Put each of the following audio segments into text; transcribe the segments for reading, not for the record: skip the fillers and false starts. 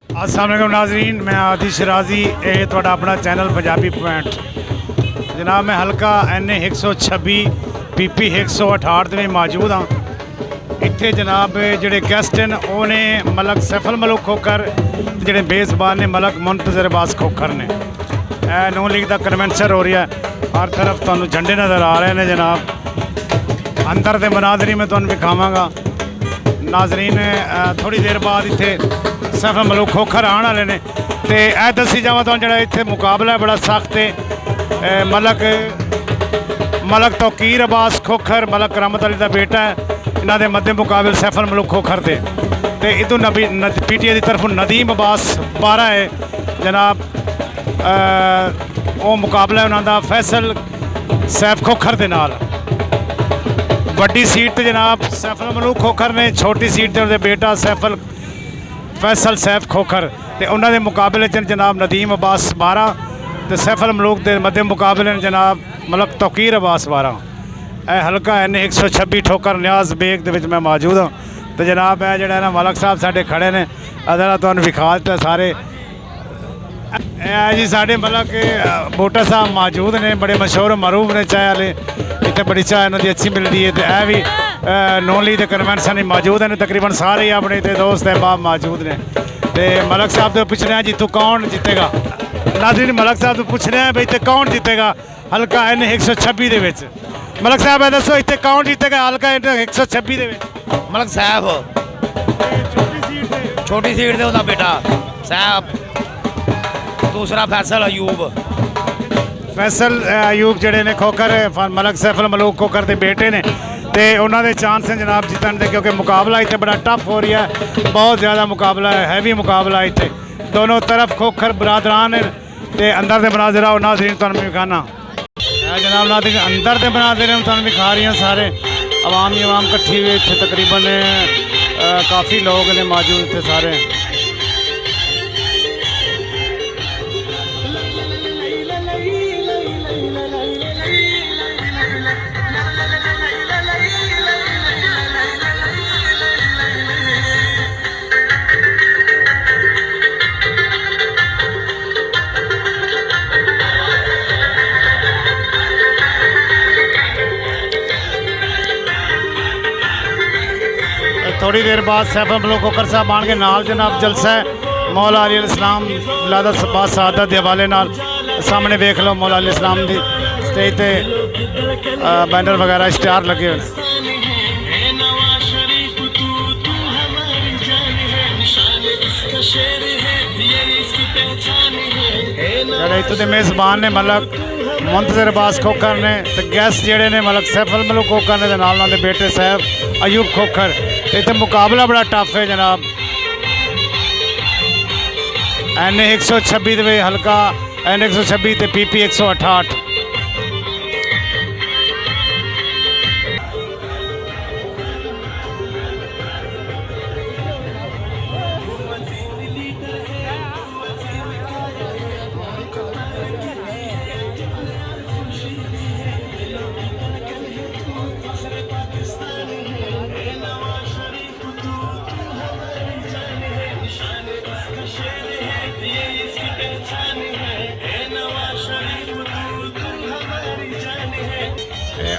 अस्सलाम वालेकुम नाजरीन, मैं आदिश राजी, ये थोड़ा अपना चैनल पंजाबी पॉइंट। जनाब मैं हल्का NA 126 PP 168 में मौजूद हाँ। इत्थे जनाब जेडे गेस्ट हैं उन्होंने मलक सैफल मलूक खोखर, जेडे बेसबान ने मलक मुंतज़र अब्बास खोखर ने। नून लीग का कन्वेंशन हो रहा है, हर तरफ तुहानू झंडे नज़र आ रहे हैं जनाब। अंदर के मनाजरी में तुहानू विखावांगा नाजरीन। थोड़ी देर बाद इत्थे सैफल मलूक खोखर आने वाले ने। तो यह दसी जावा तो जो इतने मुकाबला है बड़ा सख्त है। मलक तौकीर अब्बास खोखर मलक करामत अली का बेटा है, इन्होंने मध्य मुकाबले सैफल मलूक खोखर थे। तो इधर PTI की तरफ नदीम अब्बास 12 है जनाब। वो मुकाबला उन्होंने फैसल सैफ खोखर के नाल। वड्डी सीट तो जनाब सैफल मलूक खोखर ने, छोटी सीट तो बेटा फैसल सैफ खोखर। तो उन्होंने मुकाबले जनाब नदीम अब्बास 12 तो सैफल मलूक के मध्य मुकाबले जनाब मलक तौकीर अब्बास 12। यह हल्का NA 126 ठोकर न्याज बेग के मैं मौजूद हाँ। तो जनाब यह जो ना मलक साहब साढ़े खड़े ने, अदर तुहानू विखा दिता सारे। जी साढ़े मलक बूटा साहब मौजूद ने, बड़े मशहूर मरूफ ने चाय वाले। इतने बड़ी चाय इन्होंने अच्छी मिलती है। तो यह भी नून लीग के कन्वेंशन मौजूद हैं, तकरीबन सारे ही अपने दोस्त अहबाब मौजूद ने। तो मलक साहब तो पूछ रहे हैं जी तू कौन जीतेगा। नाज़रीन मलक साहब तो पूछ रहे हैं भाई इतने कौन जीतेगा हल्का NA 126 के। मलक साहब है दसो इतने कौन जीतेगा हल्का NA 126 के। मलक साहब छोटी सीट से उसका बेटा साहब, दूसरा फैसल अयूब जड़े ने खोखर मलक सैफल मलूक खोखर के बेटे ने। तो उन्होंने चांस हैं जनाब जितने के, क्योंकि मुकाबला इतने बड़ा टफ हो रहा है, बहुत ज़्यादा मुकाबला है, हैवी मुकाबला इतने दोनों तरफ खोखर बरादरान है। तो अंदर के मनाजरा और नाज़रीन तुहानू विखाना जनाब। नाज़रीन अंदर के मनाजरे तुहानू विखा रही हैं, सारे अवाम ही अवाम कट्ठी हुई इतने तकरीबन काफ़ी लोग ने मौजूद इतने सारे। थोड़ी देर बाद सैफल मलूक खोखर साहब आने के नाल जनाब जलसा है मौला अली इस्लाम लादा सबात शहादत के हवाले नाल। सामने देख लो मौला अली इस्लाम की स्टेज पे बैनर वगैरह इश्तिहार लगे हुए। इतों के मेज़बान ने मलक मुंतज़र अब्बास खोखर ने। तो गैस्ट जेडे ने मलक सैफल मलूक खोखर ने नाल उन्होंने बेटे साहब अयूब खोखर। इतने मुकाबला बड़ा टफ है जनाब। NA 126 के हल्का NA 126 तो PP 168।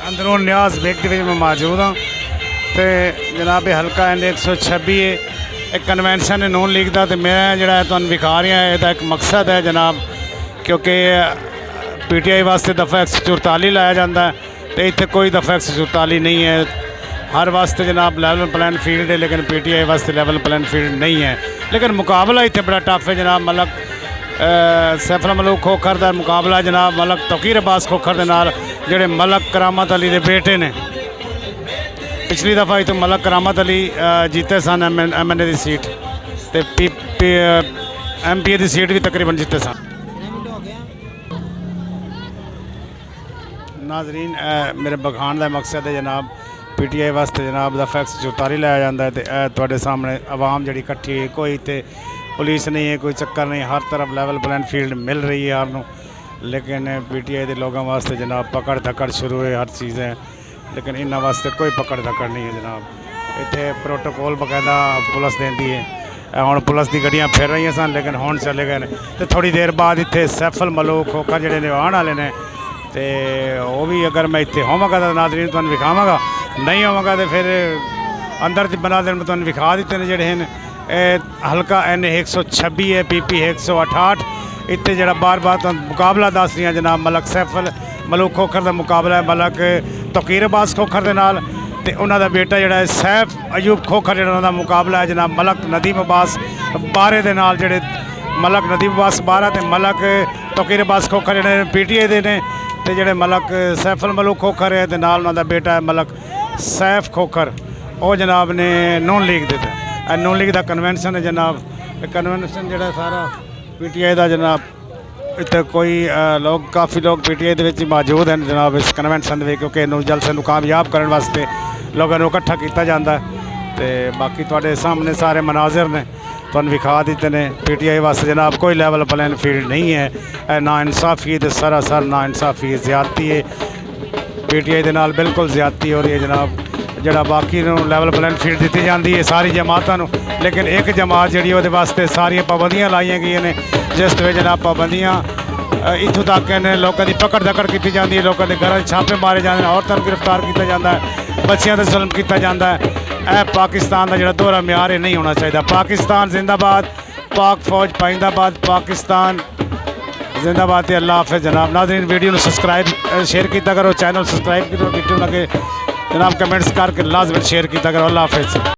अंदरों न्याज बेग के मैं मौजूद हाँ। तो जनाब हल्का NA 126 एक कन्वेंशन है नून लीग का। तो मैं जोड़ा तुहानू विखा रहा है एक मकसद है जनाब, क्योंकि PTI वास्ते दफ़ा 144 लाया जाता है। तो इतने कोई दफ़ा 144 नहीं है, हर वास्ते जनाब लेवल प्लेन फील्ड है, लेकिन PTI वास्ते लेवल प्लेन फील्ड नहीं है। लेकिन मुकाबला इतने बड़ा टफ है जनाब। मलक सैफल मलूक खोखर का मुकाबला जनाब मलक तौकीर अब्बास खोखर के नाल, जेडे मलक करामत अली के बेटे ने। पिछली दफ़ा ही तो मलक करामत अली जीते सन MNA की सीट, तो MPA की सीट भी तकरीबन जीते सन। नाजरीन मेरे बखान का मकसद है जनाब PTI वास्ते जनाब दफ़ा 144 लाया जाता है। तो थोड़े सामने आवाम जी इकट्ठी है, कोई तो पुलिस नहीं है, कोई चक्कर नहीं, हर तरफ लेवल प्लेन फील्ड मिल रही है हर। लेकिन PTI के लोगों वास्ते जनाब पकड़ धकड़ शुरू है हर चीज़ें, लेकिन इन्होंने वास्ते कोई पकड़ धकड़ नहीं है जनाब। इतने प्रोटोकॉल बकायदा पुलिस देती है। ਹੁਣ ਪੁਲਿਸ ਦੀ ਗੱਡੀਆਂ ਫਿਰ ਰਹੀਆਂ ਸਨ ਲੇਕਿਨ ਹੁਣ ਚਲੇ ਗਏ ਨੇ। ਤੇ ਥੋੜੀ ਦੇਰ ਬਾਅਦ ਇੱਥੇ ਸੈਫਲ ਮਲੂਕ ਖੋਖਰ ਜਿਹੜੇ ਨੇ ਆਉਣ ਵਾਲੇ ਨੇ ਤੇ ਉਹ ਵੀ ਅਗਰ ਮੈਂ ਇੱਥੇ ਹੋਵਾਂਗਾ ਤਾਂ ਨਾਜ਼ਰੀਨ ਤੁਹਾਨੂੰ ਵਿਖਾਵਾਂਗਾ, ਨਹੀਂ ਹੋਵਾਂਗਾ ਤੇ ਫਿਰ ਅੰਦਰ ਦੀ ਬਣਾ ਦੇਣ ਮੈਂ ਤੁਹਾਨੂੰ ਵਿਖਾ ਦਿੱਤੇ ਨੇ ਜਿਹੜੇ ਹਨ। ਇਹ ਹਲਕਾ NA 126 ਹੈ, PP 168। ਇੱਥੇ ਜਿਹੜਾ ਬਾਰ-ਬਾਰ ਤੁਹਾਨੂੰ ਮੁਕਾਬਲਾ ਦੱਸ ਰਹੀਆਂ ਜਨਾਬ ਮਲਕ ਸੈਫਲ ਮਲੂਕ ਖੋਖਰ ਦਾ ਮੁਕਾਬਲਾ ਹੈ ਮਲਕ ਤੌਕੀਰ ਅਬਾਸ ਖੋਖਰ ਦੇ ਨਾਲ ਤੇ ਉਹਨਾਂ ਦਾ ਬੇਟਾ ਜਿਹੜਾ ਹੈ ਸੈਫ ਅਯੂਬ ਖੋਖਰ ਜਿਹੜਾ ਉਹਨਾਂ ਦਾ ਮੁਕਾਬਲਾ ਹੈ ਜਨਾਬ ਮਲਕ ਨਦੀਮ ਅਬਾਸ ਬਾਰੇ ਦੇ ਨਾਲ। ਜਿਹੜੇ ਮਲਕ ਨਦੀਮ ਅਬਾਸ ਬਾਰਾ ਤੇ ਮਲਕ ਤੌਕੀਰ ਅਬਾਸ ਖੋਖਰ ਜਿਹੜੇ PTI ਦੇ ਨੇ ਤੇ ਜਿਹੜੇ ਮਲਕ ਸੈਫਲ ਮਲੂਕ ਖੋਖਰ ਹੈ ਤੇ ਨਾਲ ਉਹਨਾਂ ਦਾ ਬੇਟਾ ਹੈ ਮਲਕ ਸੈਫ ਖੋਖਰ, ਉਹ ਜਨਾਬ ਨੇ ਨੂਨ ਲੀਗ ਦੇ ਤੇ ਨੂਨ ਲੀਗ ਦਾ ਕਨਵੈਨਸ਼ਨ ਹੈ ਜਨਾਬ। ਇਹ ਕਨਵੈਨਸ਼ਨ ਜਿਹੜਾ ਸਾਰਾ PTI ਦਾ ਜਨਾਬ ਇੱਥੇ ਕੋਈ ਲੋਕ ਕਾਫੀ ਲੋਕ PTI ਦੇ ਵਿੱਚ ਮੌਜੂਦ ਹਨ ਜਨਾਬ ਇਸ ਕਨਵੈਨਸ਼ਨ ਦੇ ਵਿੱਚ, ਕਿਉਂਕਿ ਇਹਨੂੰ ਜਲਸੇ ਨੂੰ ਕਾਮਯਾਬ ਕਰਨ ਵਾਸਤੇ ਲੋਕਾਂ ਨੂੰ ਇਕੱਠਾ ਕੀਤਾ ਜਾਂਦਾ ਤੇ ਬਾਕੀ ਤੁਹਾਡੇ ਸਾਹਮਣੇ ਸਾਰੇ ਮਨਾਜ਼ਰ ਨੇ ਤੁਹਾਨੂੰ ਵਿਖਾ ਦਿੱਤੇ ਨੇ। PTI ਵਾਸਤੇ ਜਨਾਬ ਕੋਈ ਲੈਵਲ ਪਲੇਨ ਫੀਲਡ ਨਹੀਂ ਹੈ। ਇਹ ਨਾ ਇਨਸਾਫੀ ਤੇ ਸਰਾਸਰ ਨਾ ਇਨਸਾਫੀ ਜ਼ਿਆਦਤੀ ਹੈ। PTI ਦੇ ਨਾਲ ਬਿਲਕੁਲ ਜ਼ਿਆਦਤੀ ਹੋ ਰਹੀ ਹੈ ਜਨਾਬ। ਜਿਹੜਾ ਬਾਕੀ ਨੂੰ ਲੈਵਲ ਪਲੇਨ ਫੀਲਡ ਦਿੱਤੀ ਜਾਂਦੀ ਹੈ ਸਾਰੀ ਜਮਾਤਾਂ ਨੂੰ, ਲੇਕਿਨ ਇੱਕ ਜਮਾਤ ਜਿਹੜੀ ਉਹਦੇ ਵਾਸਤੇ ਸਾਰੀਆਂ ਪਾਬੰਦੀਆਂ ਲਾਈਆਂ ਗਈਆਂ ਨੇ ਜਿਸ ਦੇ ਵਿੱਚ ਜਨਾਬ ਪਾਬੰਦੀਆਂ ਇੱਥੋਂ ਤੱਕ ਨੇ ਲੋਕਾਂ ਦੀ ਪਕੜ ਦਕੜ ਕੀਤੀ ਜਾਂਦੀ ਹੈ, ਲੋਕਾਂ ਦੇ ਘਰਾਂ 'ਚ ਛਾਪੇ ਮਾਰੇ ਜਾਂਦੇ ਨੇ, ਔਰਤਾਂ ਨੂੰ ਗ੍ਰਿਫਤਾਰ ਕੀਤਾ ਜਾਂਦਾ ਹੈ, ਬੱਚਿਆਂ 'ਤੇ ਜ਼ੁਲਮ ਕੀਤਾ ਜਾਂਦਾ ਹੈ। ਇਹ ਪਾਕਿਸਤਾਨ ਦਾ ਜਿਹੜਾ ਦੋਹਰਾ ਮਿਆਰ ਇਹ ਨਹੀਂ ਹੋਣਾ ਚਾਹੀਦਾ। ਪਾਕਿਸਤਾਨ ਜ਼ਿੰਦਾਬਾਦ, ਪਾਕ ਫੌਜ ਪਾਇੰਦਾਬਾਦ, ਪਾਕਿਸਤਾਨ ਜ਼ਿੰਦਾਬਾਦ ਤੇ ਅੱਲਾ ਹਾਫਿਜ਼ ਜਨਾਬ। ਨਾਜ਼ਰੀਨ ਵੀਡੀਓ ਨੂੰ ਸਬਸਕ੍ਰਾइब शेयर ਕੀਤਾ ਕਰੋ, ਚੈਨਲ ਸਬਸਕ੍ਰਾइब ਕਰੋ, ਵੀਡੀਓ ਲੱਗੇ जनाब कमेंट्स करके लाजमन शेयर किया करो। अल्लाह हाफिज़।